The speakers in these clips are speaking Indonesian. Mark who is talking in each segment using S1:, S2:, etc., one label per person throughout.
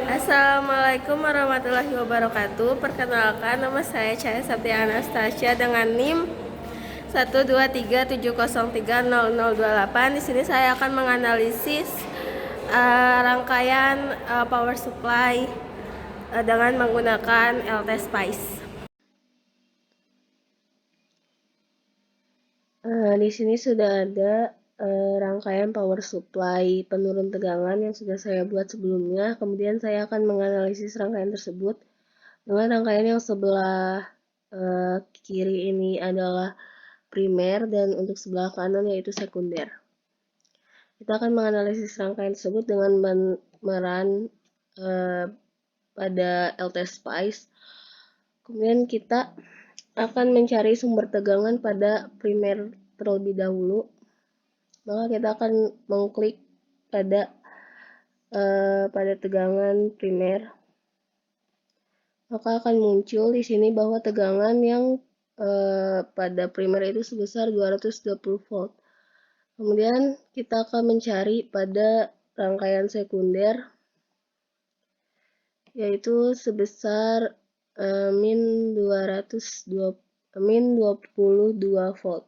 S1: Assalamualaikum warahmatullahi wabarakatuh. Perkenalkan, nama saya Cahaya Satya Anastasia dengan NIM 12370300028. Di sini saya akan menganalisis rangkaian power supply dengan menggunakan LT Spice. Di sini sudah ada rangkaian power supply penurun tegangan yang sudah saya buat sebelumnya. Kemudian saya akan menganalisis rangkaian tersebut dengan rangkaian yang sebelah kiri ini adalah primer dan untuk sebelah kanan yaitu sekunder. Kita akan menganalisis rangkaian tersebut dengan meran pada LT Spice. Kemudian kita akan mencari sumber tegangan pada primer terlebih dahulu. Maka kita akan mengklik pada tegangan primer. Maka akan muncul di sini bahwa tegangan yang pada primer itu sebesar 220 volt. Kemudian kita akan mencari pada rangkaian sekunder yaitu sebesar min 22 volt.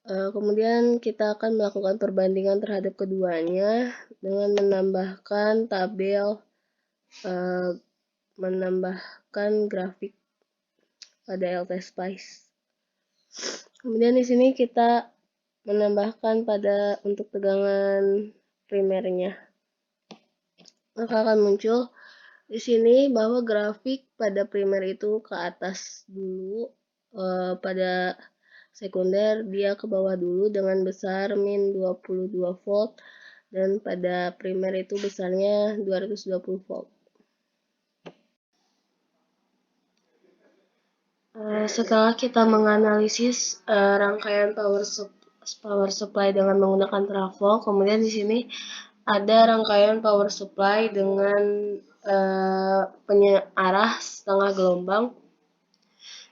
S1: Kemudian kita akan melakukan perbandingan terhadap keduanya dengan menambahkan tabel, menambahkan grafik pada LT Spice. Kemudian di sini kita menambahkan pada untuk tegangan primernya. Maka akan muncul di sini bahwa grafik pada primer itu ke atas dulu, pada sekunder dia ke bawah dulu dengan besar min 22 volt dan pada primer itu besarnya 220 volt. Setelah kita menganalisis rangkaian power supply dengan menggunakan trafo, kemudian di sini ada rangkaian power supply dengan arah setengah gelombang.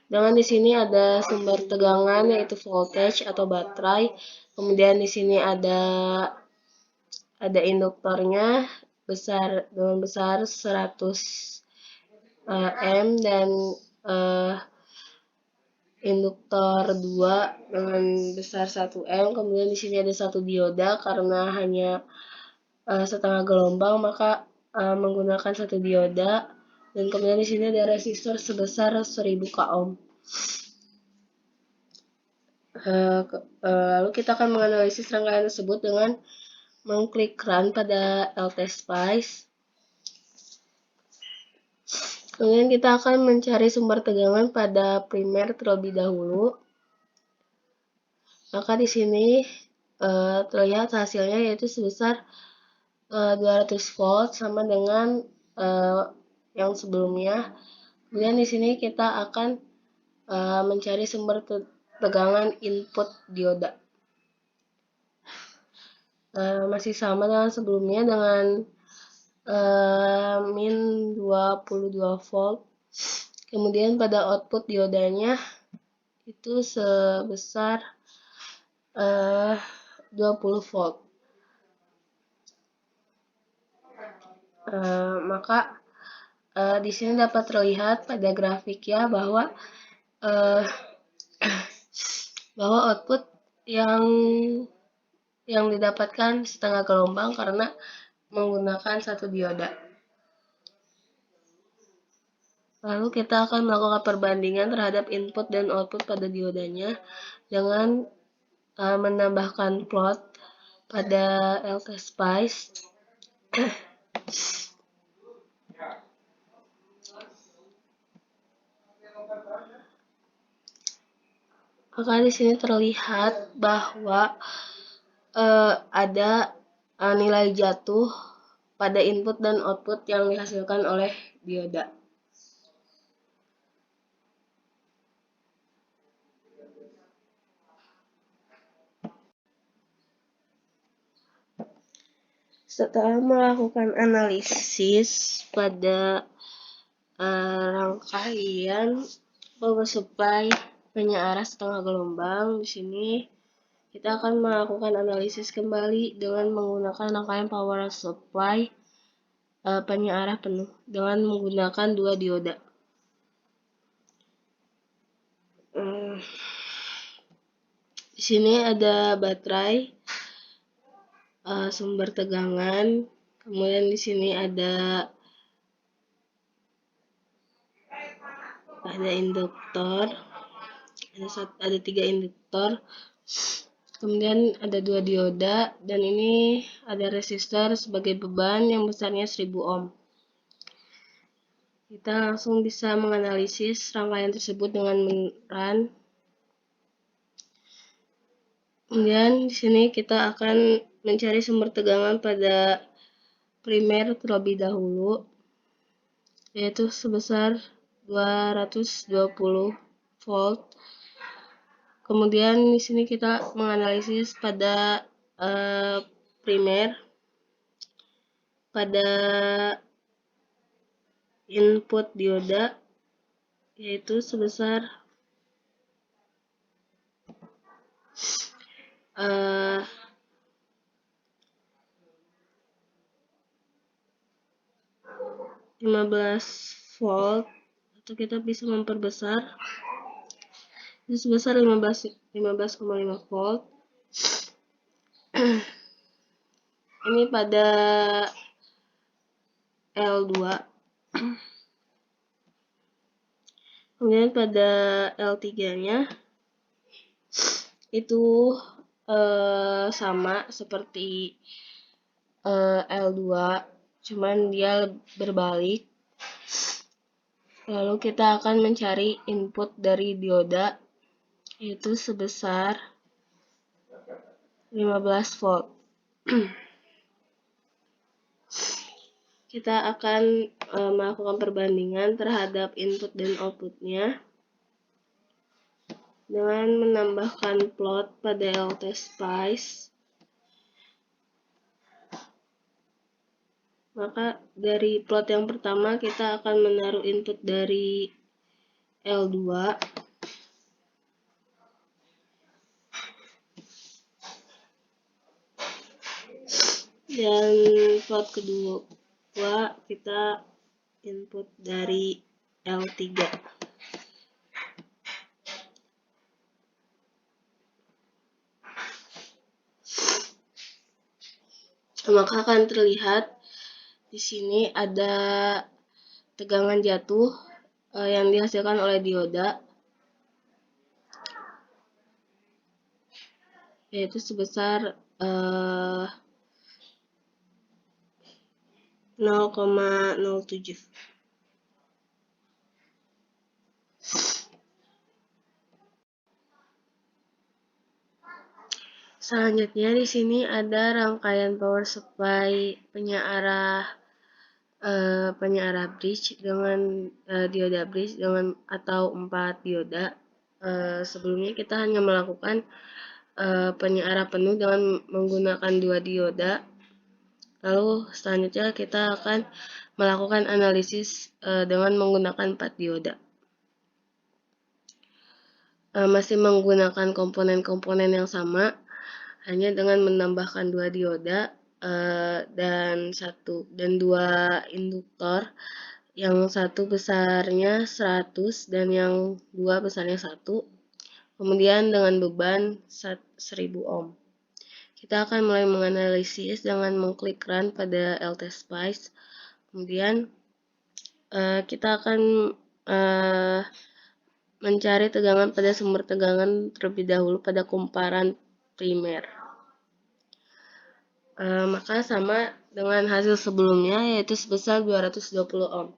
S1: Dengan di sini ada sumber tegangan yaitu voltage atau baterai. Kemudian di sini ada induktornya dengan besar 100 M dan induktor 2 dengan besar 1 M. Kemudian di sini ada satu dioda karena hanya setengah gelombang maka menggunakan satu dioda, dan kemudian di sini ada resistor sebesar 1000 ohm. Lalu kita akan menganalisis rangkaian tersebut dengan mengklik run pada LT Spice. Kemudian kita akan mencari sumber tegangan pada primer terlebih dahulu. Maka di sini terlihat hasilnya yaitu sebesar 200 volt sama dengan yang sebelumnya. Kemudian di sini kita akan mencari sumber tegangan input dioda. Masih sama dengan sebelumnya dengan min 22 volt. Kemudian pada output diodanya itu sebesar 20 volt. Maka di sini dapat terlihat pada grafik ya bahwa output yang didapatkan setengah gelombang karena menggunakan satu dioda. Lalu kita akan melakukan perbandingan terhadap input dan output pada diodanya dengan menambahkan plot pada LT Spice. Maka di sini terlihat bahwa ada nilai jatuh pada input dan output yang dihasilkan oleh dioda. Setelah melakukan analisis pada rangkaian power supply punya arah setengah gelombang, di sini kita akan melakukan analisis kembali dengan menggunakan rangkaian power supply penyearah penuh dengan menggunakan 2 dioda. Di sini ada baterai, sumber tegangan, kemudian di sini ada induktor, ada 3 induktor, kemudian ada 2 dioda, dan ini ada resistor sebagai beban yang besarnya 1000 ohm. Kita langsung bisa menganalisis rangkaian tersebut dengan run. Kemudian di sini kita akan mencari sumber tegangan pada primer terlebih dahulu, yaitu sebesar 220 volt. Kemudian di sini kita menganalisis pada primer, pada input dioda, yaitu sebesar 15 volt, atau kita bisa memperbesar itu sebesar 15,5 volt. Ini pada L2. Kemudian pada L3-nya itu sama seperti L2, cuman dia berbalik. Lalu kita akan mencari input dari dioda, yaitu sebesar 15 volt. Kita akan melakukan perbandingan terhadap input dan outputnya dengan menambahkan plot pada LTSpice. Maka dari plot yang pertama kita akan menaruh input dari L2, dan plot kedua kita input dari L3. Maka akan terlihat di sini ada tegangan jatuh yang dihasilkan oleh dioda, yaitu sebesar 0,07. Selanjutnya di sini ada rangkaian power supply penyearah bridge dengan dioda bridge dengan atau 4 dioda. Sebelumnya kita hanya melakukan penyearah penuh dengan menggunakan 2 dioda. Lalu selanjutnya kita akan melakukan analisis dengan menggunakan 4 dioda. Masih menggunakan komponen-komponen yang sama, hanya dengan menambahkan 2 dioda dan 2 induktor, yang satu besarnya 100 dan yang 2 besarnya 1, kemudian dengan beban 1000 ohm. Kita akan mulai menganalisis dengan mengklik run pada LTSpice. Kemudian kita akan mencari tegangan pada sumber tegangan terlebih dahulu pada kumparan primer. Maka sama dengan hasil sebelumnya, yaitu sebesar 220 ohm.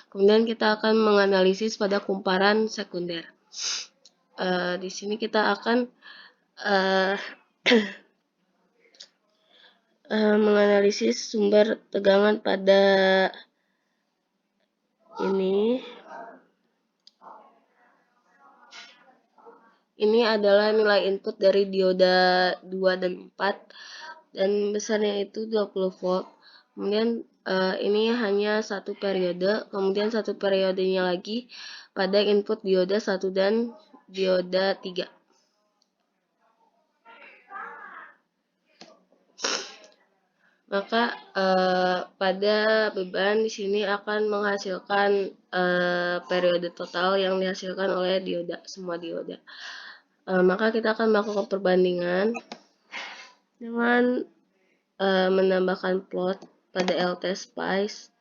S1: Kemudian kita akan menganalisis pada kumparan sekunder. Di sini kita akan menganalisis sumber tegangan pada ini. Ini adalah nilai input dari dioda 2 dan 4, dan besarnya itu 20 volt. Kemudian ini hanya satu periode, kemudian satu periodenya lagi pada input dioda 1 dan dioda 3. maka pada beban di sini akan menghasilkan periode total yang dihasilkan oleh dioda, semua dioda. Maka kita akan melakukan perbandingan dengan menambahkan plot pada LTSpice.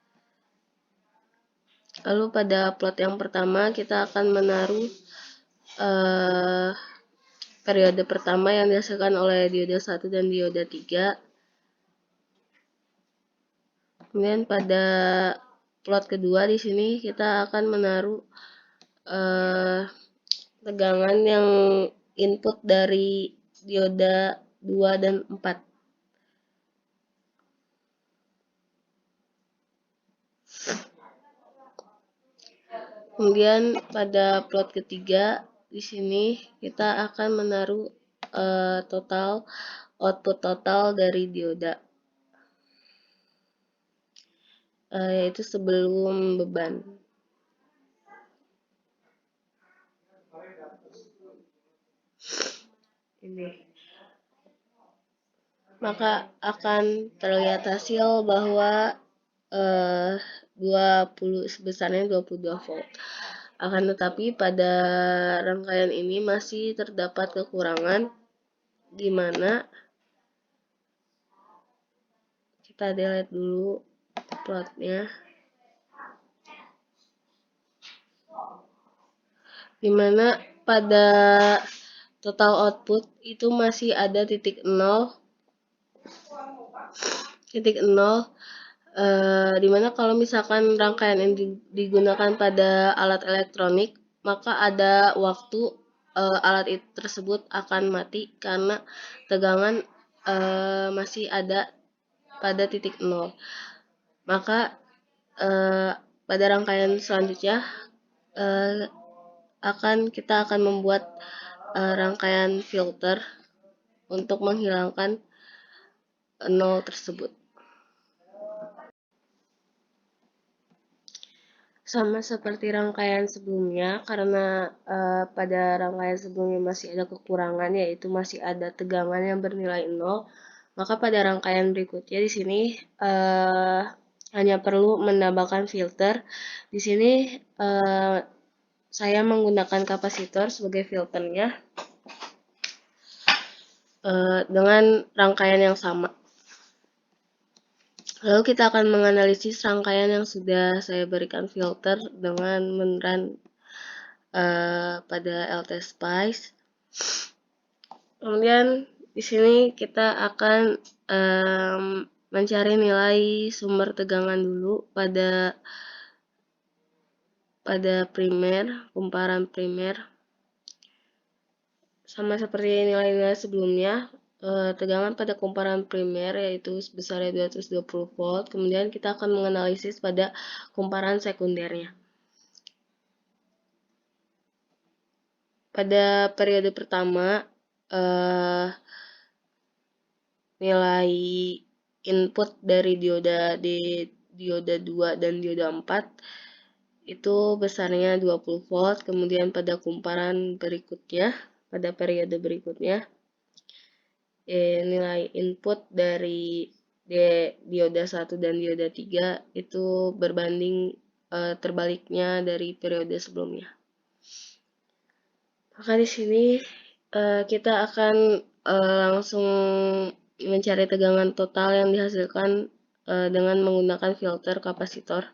S1: Lalu pada plot yang pertama kita akan menaruh periode pertama yang dihasilkan oleh dioda 1 dan dioda 3. Kemudian pada plot kedua di sini kita akan menaruh tegangan yang input dari dioda 2 dan 4. Kemudian pada plot ketiga di sini kita akan menaruh output total dari dioda, yaitu sebelum beban. Ini. Maka akan terlihat hasil bahwa 20 sebesarnya 22 volt. Akan tetapi pada rangkaian ini masih terdapat kekurangan di mana kita delete dulu plotnya, di mana pada total output itu masih ada titik 0, dimana kalau misalkan rangkaian yang digunakan pada alat elektronik, maka ada waktu alat itu tersebut akan mati karena tegangan masih ada pada titik 0. Maka pada rangkaian selanjutnya kita akan membuat rangkaian filter untuk menghilangkan 0 tersebut. Sama seperti rangkaian sebelumnya, karena pada rangkaian sebelumnya masih ada kekurangan, yaitu masih ada tegangan yang bernilai 0, maka pada rangkaian berikutnya di sini hanya perlu menambahkan filter. Di sini saya menggunakan kapasitor sebagai filternya dengan rangkaian yang sama. Lalu kita akan menganalisis rangkaian yang sudah saya berikan filter dengan men-run pada LTSpice. Kemudian di sini kita akan mencari nilai sumber tegangan dulu pada primer, kumparan primer. Sama seperti nilai-nilai sebelumnya, tegangan pada kumparan primer yaitu sebesarnya 220 volt. Kemudian kita akan menganalisis pada kumparan sekundernya. Pada periode pertama, nilai input dari dioda 2 dan dioda 4 itu besarnya 20 volt. Kemudian pada kumparan berikutnya, pada periode berikutnya, nilai input dari dioda 1 dan dioda 3 itu berbanding terbaliknya dari periode sebelumnya. Maka di sini kita akan langsung mencari tegangan total yang dihasilkan dengan menggunakan filter kapasitor.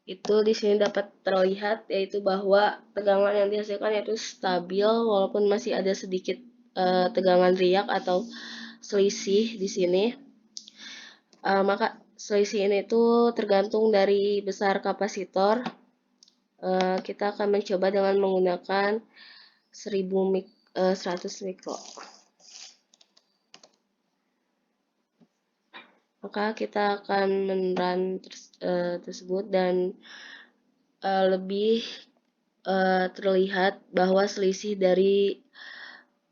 S1: Itu di sini dapat terlihat yaitu bahwa tegangan yang dihasilkan yaitu stabil walaupun masih ada sedikit tegangan riak atau selisih di sini. Maka selisih ini itu tergantung dari besar kapasitor. Kita akan mencoba dengan menggunakan 100 mikro. Maka kita akan men-run tersebut dan lebih terlihat bahwa selisih dari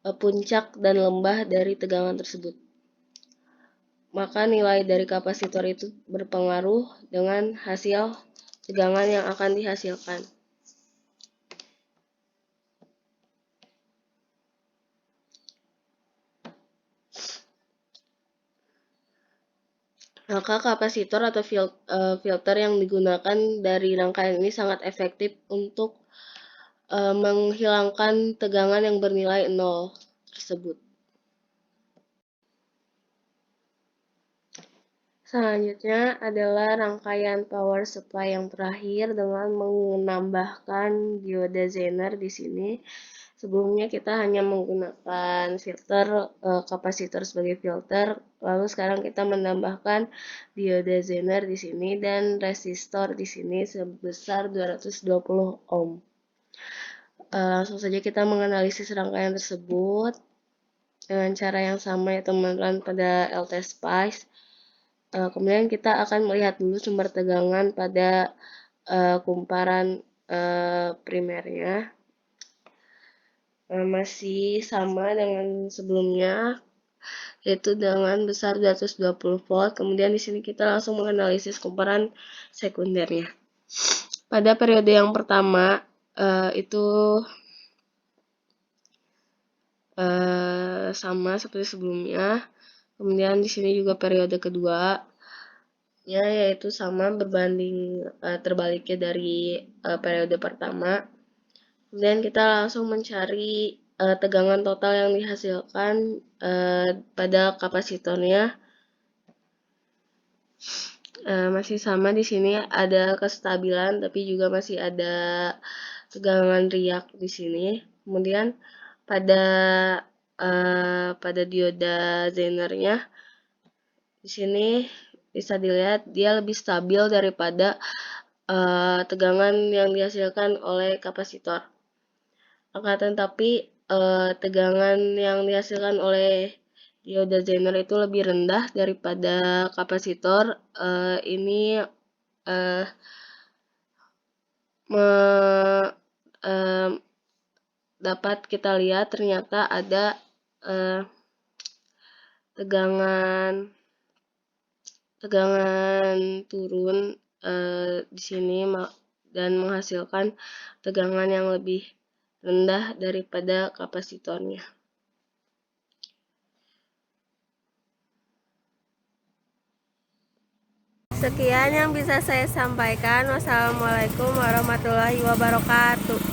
S1: puncak dan lembah dari tegangan tersebut. Maka nilai dari kapasitor itu berpengaruh dengan hasil tegangan yang akan dihasilkan. Maka kapasitor atau filter yang digunakan dari rangkaian ini sangat efektif untuk menghilangkan tegangan yang bernilai 0 tersebut. Selanjutnya adalah rangkaian power supply yang terakhir dengan menambahkan dioda Zener di sini. Sebelumnya kita hanya menggunakan filter kapasitor sebagai filter, lalu sekarang kita menambahkan dioda Zener di sini dan resistor di sini sebesar 220 ohm. Langsung saja kita menganalisis rangkaian tersebut dengan cara yang sama ya teman-teman pada LT Spice. Kemudian kita akan melihat dulu sumber tegangan pada kumparan primernya. Masih sama dengan sebelumnya, yaitu dengan besar 220 volt. Kemudian di sini kita langsung menganalisis kumparan sekundernya. Pada periode yang pertama itu sama seperti sebelumnya. Kemudian di sini juga periode kedua, yaitu sama berbanding terbaliknya dari periode pertama. Kemudian kita langsung mencari tegangan total yang dihasilkan pada kapasitornya. Masih sama di sini ada kestabilan, tapi juga masih ada tegangan riak di sini. Kemudian pada dioda Zenernya di sini bisa dilihat dia lebih stabil daripada tegangan yang dihasilkan oleh kapasitor. Akan tetapi tegangan yang dihasilkan oleh dioda Zener itu lebih rendah daripada kapasitor. Ini dapat kita lihat ternyata ada tegangan turun di sini dan menghasilkan tegangan yang lebih rendah daripada kapasitornya. Sekian yang bisa saya sampaikan. Wassalamualaikum warahmatullahi wabarakatuh.